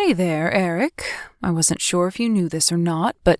Hey there, Eric. I wasn't sure if you knew this or not, but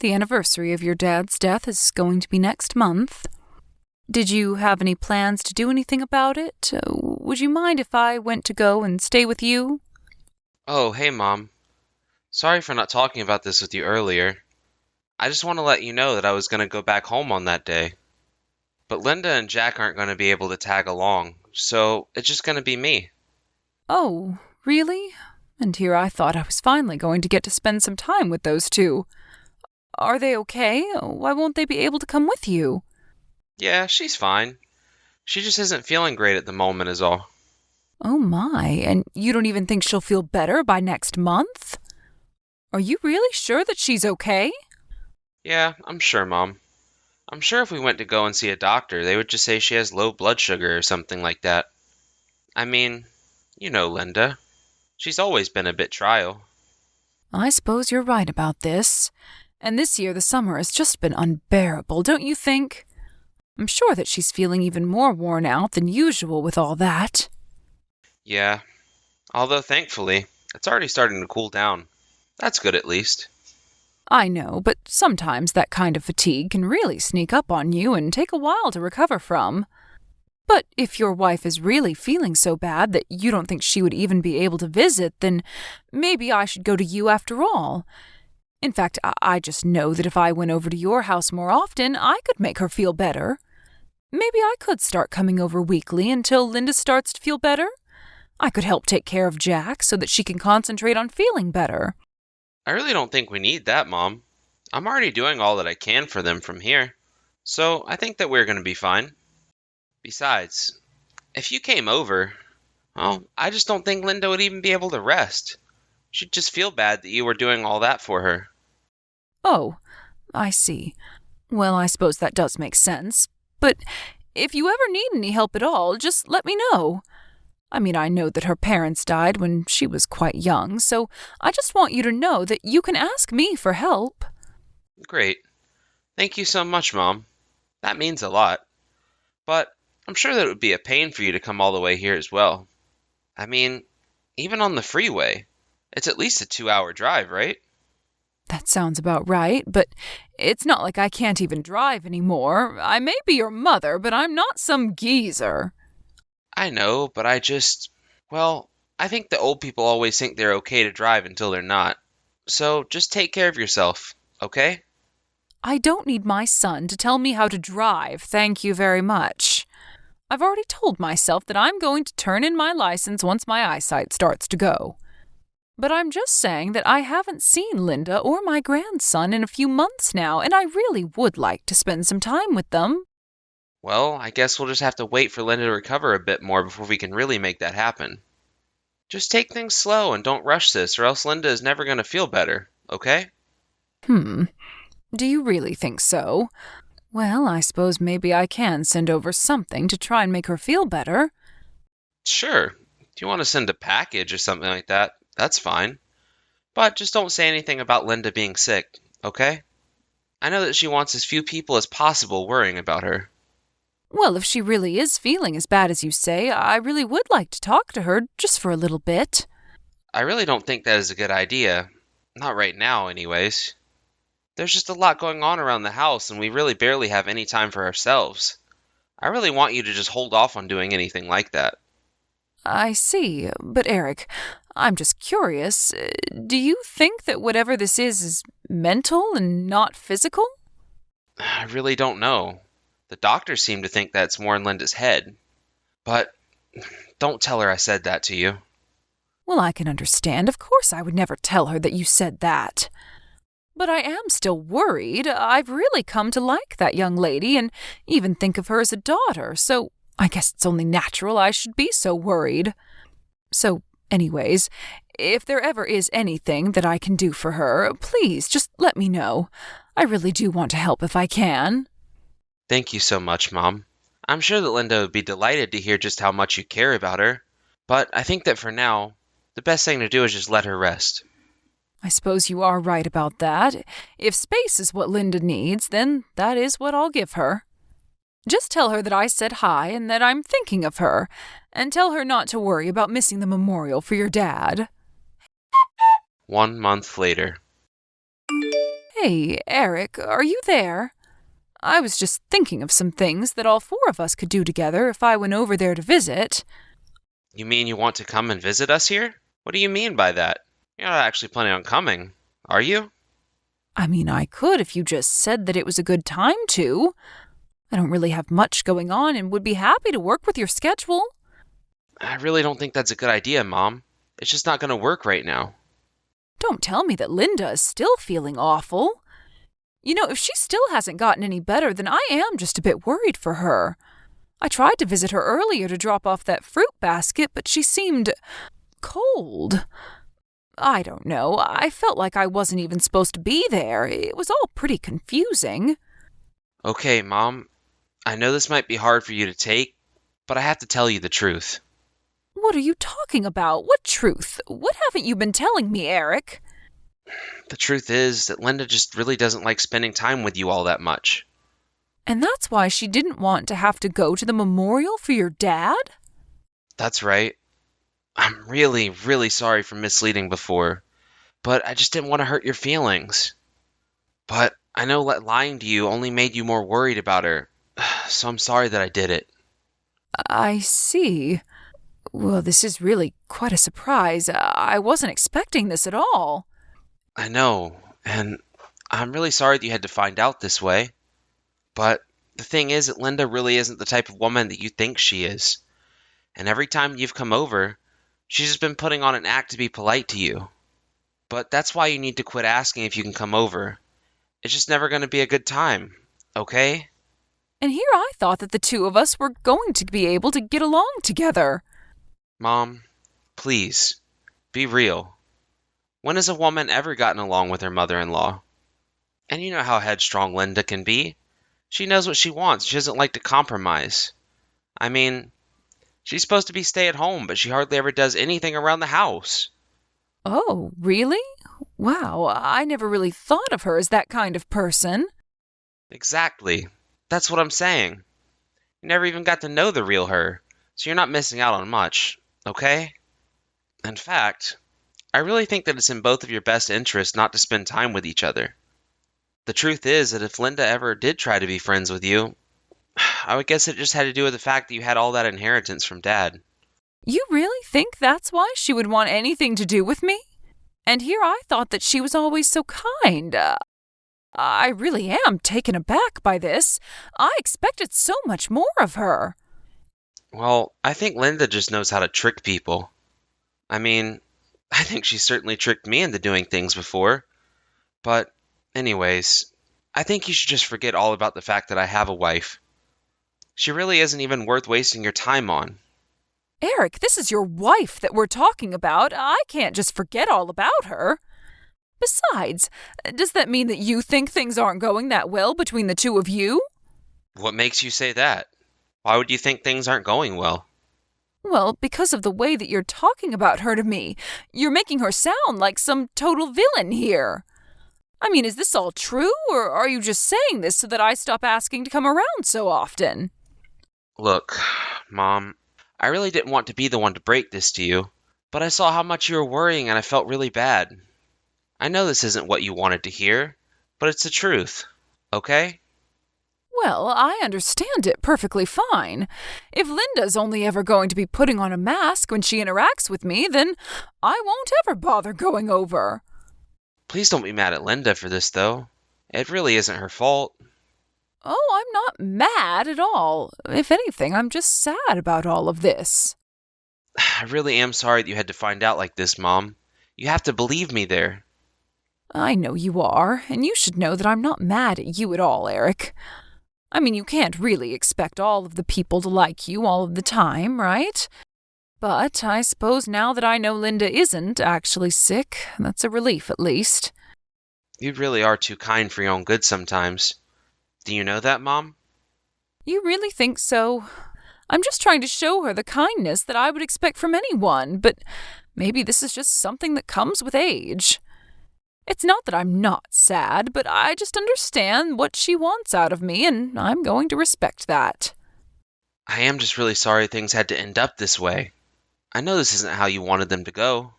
the anniversary of your dad's death is going to be next month. Did you have any plans to do anything about it? Would you mind if I went to go and stay with you? Oh, hey, Mom. Sorry for not talking about this with you earlier. I just want to let you know that I was going to go back home on that day. But Linda and Jack aren't going to be able to tag along, so it's just going to be me. Oh, really? And here I thought I was finally going to get to spend some time with those two. Are they okay? Why won't they be able to come with you? Yeah, she's fine. She just isn't feeling great at the moment, is all. Oh my, and you don't even think she'll feel better by next month? Are you really sure that she's okay? Yeah, I'm sure, Mom. I'm sure if we went to go and see a doctor, they would just say she has low blood sugar or something like that. I mean, you know Linda. She's always been a bit trial. I suppose you're right about this. And this year the summer has just been unbearable, don't you think? I'm sure that she's feeling even more worn out than usual with all that. Yeah, although thankfully, it's already starting to cool down. That's good at least. I know, but sometimes that kind of fatigue can really sneak up on you and take a while to recover from. But if your wife is really feeling so bad that you don't think she would even be able to visit, then maybe I should go to you after all. In fact, I just know that if I went over to your house more often, I could make her feel better. Maybe I could start coming over weekly until Linda starts to feel better. I could help take care of Jack so that she can concentrate on feeling better. I really don't think we need that, Mom. I'm already doing all that I can for them from here. So I think that we're going to be fine. Besides, if you came over, well, I just don't think Linda would even be able to rest. She'd just feel bad that you were doing all that for her. Oh, I see. Well, I suppose that does make sense. But if you ever need any help at all, just let me know. I mean, I know that her parents died when she was quite young, so I just want you to know that you can ask me for help. Great. Thank you so much, Mom. That means a lot. But I'm sure that it would be a pain for you to come all the way here as well. I mean, even on the freeway, it's at least a 2-hour drive, right? That sounds about right, but it's not like I can't even drive anymore. I may be your mother, but I'm not some geezer. I know, but well, I think the old people always think they're okay to drive until they're not. So just take care of yourself, okay? I don't need my son to tell me how to drive, thank you very much. I've already told myself that I'm going to turn in my license once my eyesight starts to go. But I'm just saying that I haven't seen Linda or my grandson in a few months now, and I really would like to spend some time with them. Well, I guess we'll just have to wait for Linda to recover a bit more before we can really make that happen. Just take things slow and don't rush this, or else Linda is never going to feel better, okay? Do you really think so? Well, I suppose maybe I can send over something to try and make her feel better. Sure. If you want to send a package or something like that, that's fine. But just don't say anything about Linda being sick, okay? I know that she wants as few people as possible worrying about her. Well, if she really is feeling as bad as you say, I really would like to talk to her just for a little bit. I really don't think that is a good idea. Not right now, anyways. There's just a lot going on around the house, and we really barely have any time for ourselves. I really want you to just hold off on doing anything like that. I see, but Eric, I'm just curious. Do you think that whatever this is mental and not physical? I really don't know. The doctors seem to think that it's more in Linda's head. But don't tell her I said that to you. Well, I can understand. Of course, I would never tell her that you said that. But I am still worried. I've really come to like that young lady and even think of her as a daughter, so I guess it's only natural I should be so worried. So, anyways, if there ever is anything that I can do for her, please just let me know. I really do want to help if I can. Thank you so much, Mom. I'm sure that Linda would be delighted to hear just how much you care about her. But I think that for now, the best thing to do is just let her rest. I suppose you are right about that. If space is what Linda needs, then that is what I'll give her. Just tell her that I said hi and that I'm thinking of her, and tell her not to worry about missing the memorial for your dad. 1 month later. Hey, Eric, are you there? I was just thinking of some things that all four of us could do together if I went over there to visit. You mean you want to come and visit us here? What do you mean by that? You're not actually planning on coming, are you? I mean, I could if you just said that it was a good time to. I don't really have much going on and would be happy to work with your schedule. I really don't think that's a good idea, Mom. It's just not going to work right now. Don't tell me that Linda is still feeling awful. You know, if she still hasn't gotten any better, then I am just a bit worried for her. I tried to visit her earlier to drop off that fruit basket, but she seemed cold. I don't know. I felt like I wasn't even supposed to be there. It was all pretty confusing. Okay, Mom. I know this might be hard for you to take, but I have to tell you the truth. What are you talking about? What truth? What haven't you been telling me, Eric? The truth is that Linda just really doesn't like spending time with you all that much. And that's why she didn't want to have to go to the memorial for your dad? That's right. I'm really, really sorry for misleading before, but I just didn't want to hurt your feelings. But I know that lying to you only made you more worried about her, so I'm sorry that I did it. I see. Well, this is really quite a surprise. I wasn't expecting this at all. I know, and I'm really sorry that you had to find out this way. But the thing is that Linda really isn't the type of woman that you think she is. And every time you've come over, she's just been putting on an act to be polite to you. But that's why you need to quit asking if you can come over. It's just never going to be a good time, okay? And here I thought that the two of us were going to be able to get along together. Mom, please, be real. When has a woman ever gotten along with her mother-in-law? And you know how headstrong Linda can be. She knows what she wants. She doesn't like to compromise. I mean, she's supposed to be stay-at-home, but she hardly ever does anything around the house. Oh, really? Wow, I never really thought of her as that kind of person. Exactly. That's what I'm saying. You never even got to know the real her, so you're not missing out on much, okay? In fact, I really think that it's in both of your best interests not to spend time with each other. The truth is that if Linda ever did try to be friends with you, I would guess it just had to do with the fact that you had all that inheritance from Dad. You really think that's why she would want anything to do with me? And here I thought that she was always so kind. I really am taken aback by this. I expected so much more of her. Well, I think Linda just knows how to trick people. I mean, I think she certainly tricked me into doing things before. But, anyways, I think you should just forget all about the fact that I have a wife. She really isn't even worth wasting your time on. Eric, this is your wife that we're talking about. I can't just forget all about her. Besides, does that mean that you think things aren't going that well between the two of you? What makes you say that? Why would you think things aren't going well? Well, because of the way that you're talking about her to me. You're making her sound like some total villain here. I mean, is this all true, or are you just saying this so that I stop asking to come around so often? Look, Mom, I really didn't want to be the one to break this to you, but I saw how much you were worrying and I felt really bad. I know this isn't what you wanted to hear, but it's the truth, okay? Well, I understand it perfectly fine. If Linda's only ever going to be putting on a mask when she interacts with me, then I won't ever bother going over. Please don't be mad at Linda for this, though. It really isn't her fault. Oh, I'm not mad at all. If anything, I'm just sad about all of this. I really am sorry that you had to find out like this, Mom. You have to believe me there. I know you are, and you should know that I'm not mad at you at all, Eric. I mean, you can't really expect all of the people to like you all of the time, right? But I suppose now that I know Linda isn't actually sick, that's a relief at least. You really are too kind for your own good sometimes. Do you know that, Mom? You really think so? I'm just trying to show her the kindness that I would expect from anyone, but maybe this is just something that comes with age. It's not that I'm not sad, but I just understand what she wants out of me, and I'm going to respect that. I am just really sorry things had to end up this way. I know this isn't how you wanted them to go.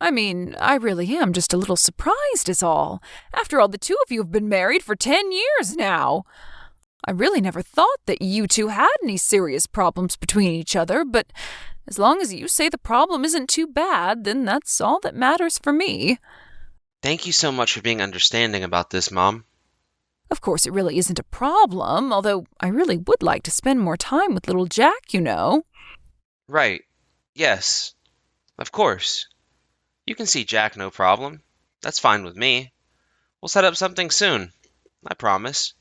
I mean, I really am just a little surprised, is all. After all, the two of you have been married for 10 years now. I really never thought that you two had any serious problems between each other, but as long as you say the problem isn't too bad, then that's all that matters for me. Thank you so much for being understanding about this, Mom. Of course, it really isn't a problem, although I really would like to spend more time with little Jack, you know. Right. Yes. Of course. You can see Jack, no problem. That's fine with me. We'll set up something soon. I promise.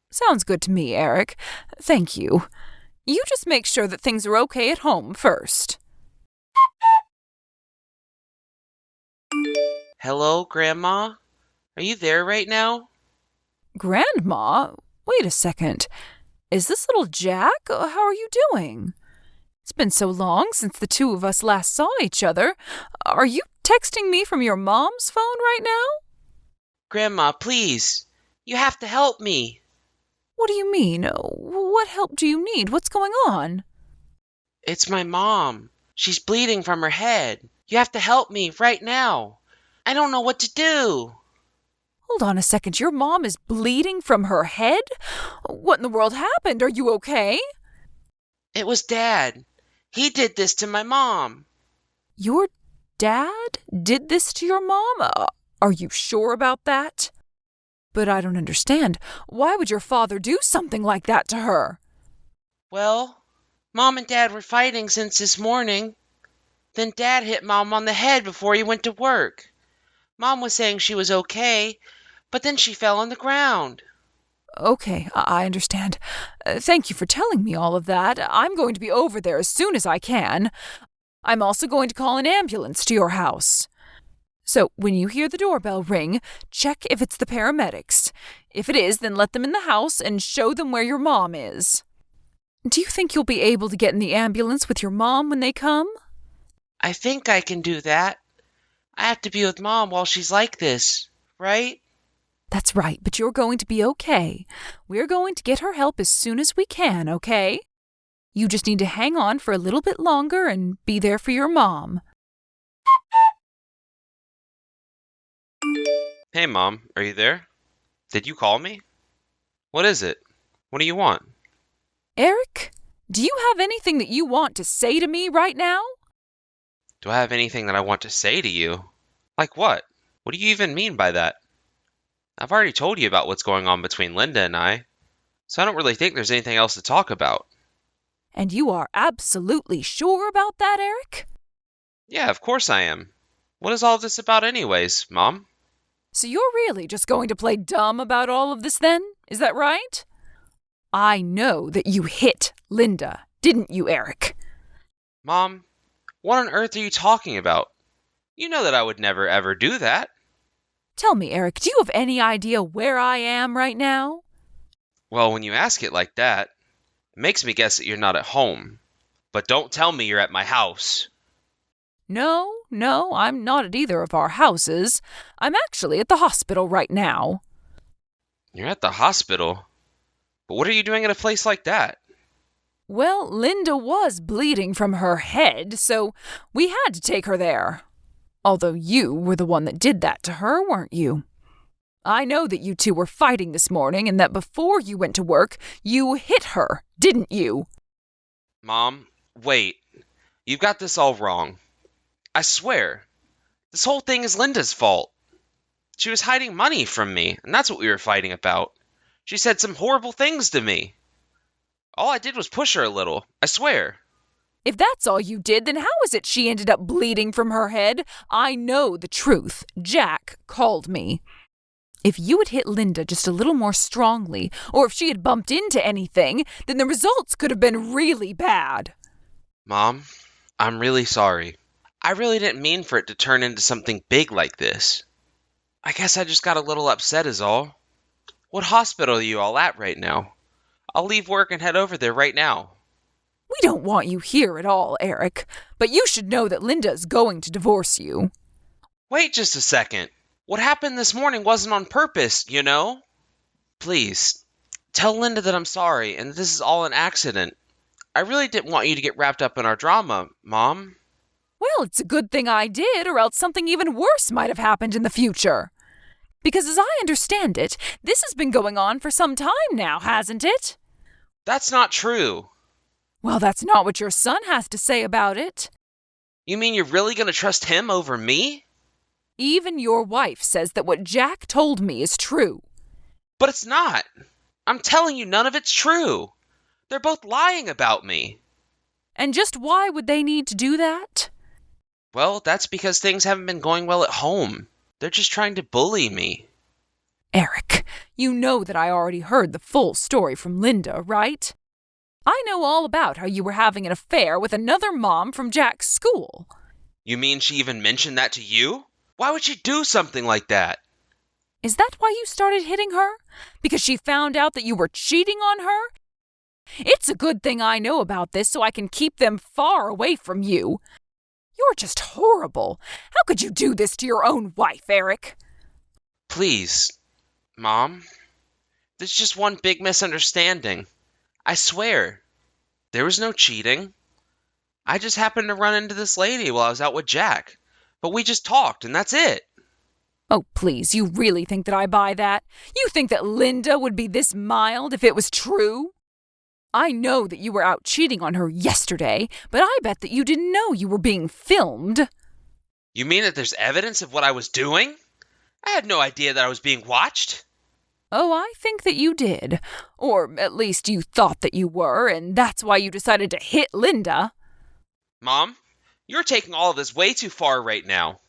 Sounds good to me, Eric. Thank you. You just make sure that things are okay at home first. Hello, Grandma? Are you there right now? Grandma? Wait a second. Is this little Jack? How are you doing? It's been so long since the two of us last saw each other. Are you texting me from your mom's phone right now? Grandma, please. You have to help me. What do you mean? What help do you need? What's going on? It's my mom. She's bleeding from her head. You have to help me right now. I don't know what to do. Hold on a second. Your mom is bleeding from her head? What in the world happened? Are you okay? It was Dad. He did this to my mom. Your dad did this to your mom? Are you sure about that? But I don't understand. Why would your father do something like that to her? Well, Mom and Dad were fighting since this morning. Then Dad hit Mom on the head before he went to work. Mom was saying she was okay, but then she fell on the ground. Okay, I understand. Thank you for telling me all of that. I'm going to be over there as soon as I can. I'm also going to call an ambulance to your house. So, when you hear the doorbell ring, check if it's the paramedics. If it is, then let them in the house and show them where your mom is. Do you think you'll be able to get in the ambulance with your mom when they come? I think I can do that. I have to be with Mom while she's like this, right? That's right, but you're going to be okay. We're going to get her help as soon as we can, okay? You just need to hang on for a little bit longer and be there for your mom. Hey, Mom, are you there? Did you call me? What is it? What do you want? Eric, do you have anything that you want to say to me right now? Do I have anything that I want to say to you? Like what? What do you even mean by that? I've already told you about what's going on between Linda and I, so I don't really think there's anything else to talk about. And you are absolutely sure about that, Eric? Yeah, of course I am. What is all this about anyways, Mom? So you're really just going to play dumb about all of this then? Is that right? I know that you hit Linda, didn't you, Eric? Mom, what on earth are you talking about? You know that I would never ever do that. Tell me, Eric, do you have any idea where I am right now? Well, when you ask it like that, it makes me guess that you're not at home. But don't tell me you're at my house. No, I'm not at either of our houses. I'm actually at the hospital right now. You're at the hospital? But what are you doing at a place like that? Well, Linda was bleeding from her head, so we had to take her there. Although you were the one that did that to her, weren't you? I know that you two were fighting this morning and that before you went to work, you hit her, didn't you? Mom, wait. You've got this all wrong. I swear. This whole thing is Linda's fault. She was hiding money from me, and that's what we were fighting about. She said some horrible things to me. All I did was push her a little, I swear. If that's all you did, then how is it she ended up bleeding from her head? I know the truth. Jack called me. If you had hit Linda just a little more strongly, or if she had bumped into anything, then the results could have been really bad. Mom, I'm really sorry. I really didn't mean for it to turn into something big like this. I guess I just got a little upset is all. What hospital are you all at right now? I'll leave work and head over there right now. We don't want you here at all, Eric, but you should know that Linda is going to divorce you. Wait just a second. What happened this morning wasn't on purpose, you know? Please, tell Linda that I'm sorry and this is all an accident. I really didn't want you to get wrapped up in our drama, Mom. Well, it's a good thing I did, or else something even worse might have happened in the future. Because as I understand it, this has been going on for some time now, hasn't it? That's not true. Well, that's not what your son has to say about it. You mean you're really going to trust him over me? Even your wife says that what Jack told me is true. But it's not. I'm telling you, none of it's true. They're both lying about me. And just why would they need to do that? Well, that's because things haven't been going well at home. They're just trying to bully me. Eric, you know that I already heard the full story from Linda, right? I know all about how you were having an affair with another mom from Jack's school. You mean she even mentioned that to you? Why would she do something like that? Is that why you started hitting her? Because she found out that you were cheating on her? It's a good thing I know about this so I can keep them far away from you. You're just horrible. How could you do this to your own wife, Eric? Please, Mom. There's just one big misunderstanding. I swear. There was no cheating. I just happened to run into this lady while I was out with Jack. But we just talked, and that's it. Oh, please, you really think that I buy that? You think that Linda would be this mild if it was true? I know that you were out cheating on her yesterday, but I bet that you didn't know you were being filmed. You mean that there's evidence of what I was doing? I had no idea that I was being watched. Oh, I think that you did. Or at least you thought that you were, and that's why you decided to hit Linda. Mom, you're taking all of this way too far right now.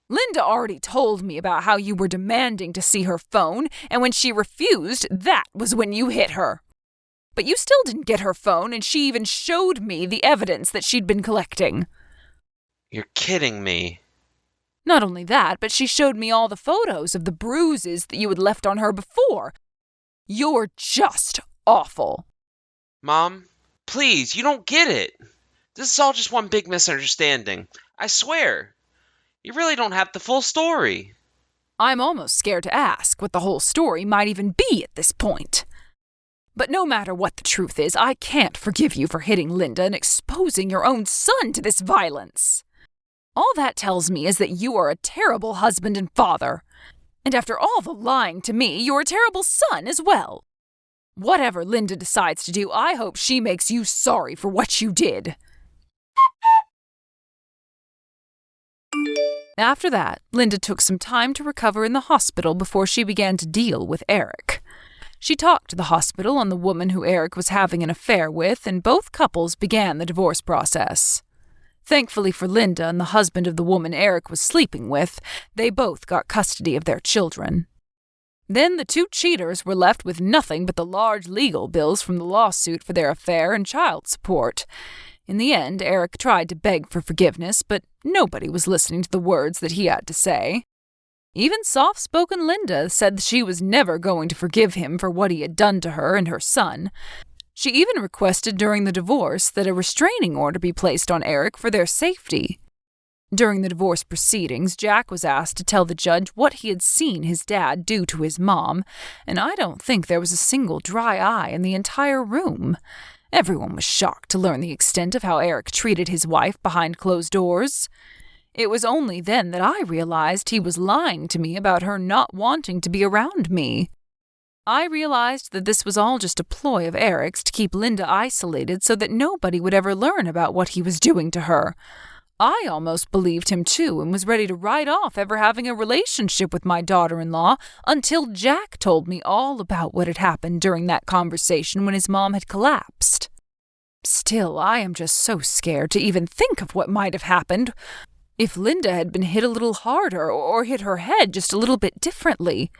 Linda already told me about how you were demanding to see her phone, and when she refused, that was when you hit her. But you still didn't get her phone, and she even showed me the evidence that she'd been collecting. You're kidding me. Not only that, but she showed me all the photos of the bruises that you had left on her before. You're just awful. Mom, please, you don't get it. This is all just one big misunderstanding. I swear. You really don't have the full story. I'm almost scared to ask what the whole story might even be at this point. But no matter what the truth is, I can't forgive you for hitting Linda and exposing your own son to this violence. All that tells me is that you are a terrible husband and father. And after all the lying to me, you're a terrible son as well. Whatever Linda decides to do, I hope she makes you sorry for what you did. After that, Linda took some time to recover in the hospital before she began to deal with Eric. She talked to the hospital on the woman who Eric was having an affair with, and both couples began the divorce process. Thankfully for Linda and the husband of the woman Eric was sleeping with, they both got custody of their children. Then the two cheaters were left with nothing but the large legal bills from the lawsuit for their affair and child support. In the end, Eric tried to beg for forgiveness, but nobody was listening to the words that he had to say. Even soft-spoken Linda said she was never going to forgive him for what he had done to her and her son. She even requested during the divorce that a restraining order be placed on Eric for their safety. During the divorce proceedings, Jack was asked to tell the judge what he had seen his dad do to his mom, and I don't think there was a single dry eye in the entire room. Everyone was shocked to learn the extent of how Eric treated his wife behind closed doors. It was only then that I realized he was lying to me about her not wanting to be around me. I realized that this was all just a ploy of Eric's to keep Linda isolated so that nobody would ever learn about what he was doing to her. I almost believed him too and was ready to write off ever having a relationship with my daughter-in-law until Jack told me all about what had happened during that conversation when his mom had collapsed. Still, I am just so scared to even think of what might have happened if Linda had been hit a little harder or hit her head just a little bit differently.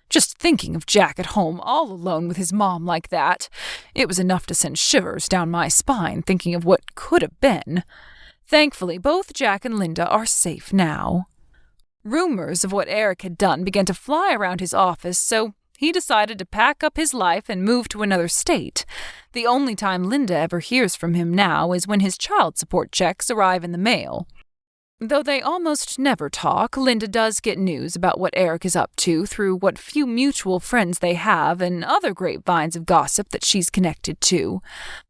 Just thinking of Jack at home all alone with his mom like that, it was enough to send shivers down my spine thinking of what could have been. Thankfully, both Jack and Linda are safe now. Rumors of what Eric had done began to fly around his office, so he decided to pack up his life and move to another state. The only time Linda ever hears from him now is when his child support checks arrive in the mail. Though they almost never talk, Linda does get news about what Eric is up to through what few mutual friends they have and other grapevines of gossip that she's connected to.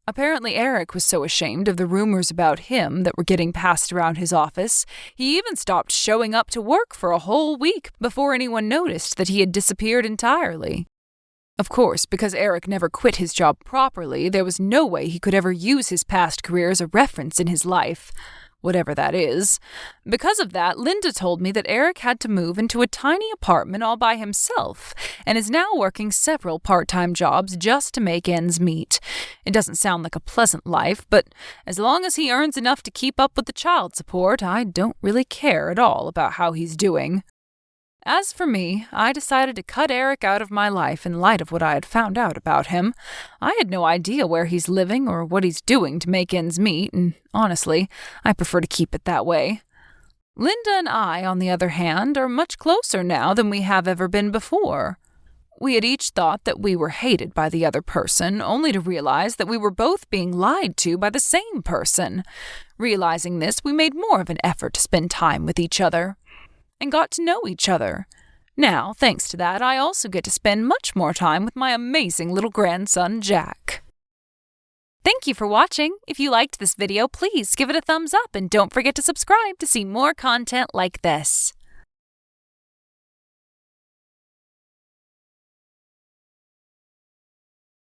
Apparently, Eric was so ashamed of the rumors about him that were getting passed around his office, he even stopped showing up to work for a whole week before anyone noticed that he had disappeared entirely. Of course, because Eric never quit his job properly, there was no way he could ever use his past career as a reference in his life. Whatever that is. Because of that, Linda told me that Eric had to move into a tiny apartment all by himself and is now working several part-time jobs just to make ends meet. It doesn't sound like a pleasant life, but as long as he earns enough to keep up with the child support, I don't really care at all about how he's doing. As for me, I decided to cut Eric out of my life in light of what I had found out about him. I had no idea where he's living or what he's doing to make ends meet, and honestly, I prefer to keep it that way. Linda and I, on the other hand, are much closer now than we have ever been before. We had each thought that we were hated by the other person, only to realize that we were both being lied to by the same person. Realizing this, we made more of an effort to spend time with each other and got to know each other. Now, thanks to that, I also get to spend much more time with my amazing little grandson, Jack. Thank you for watching. If you liked this video, please give it a thumbs up and don't forget to subscribe to see more content like this.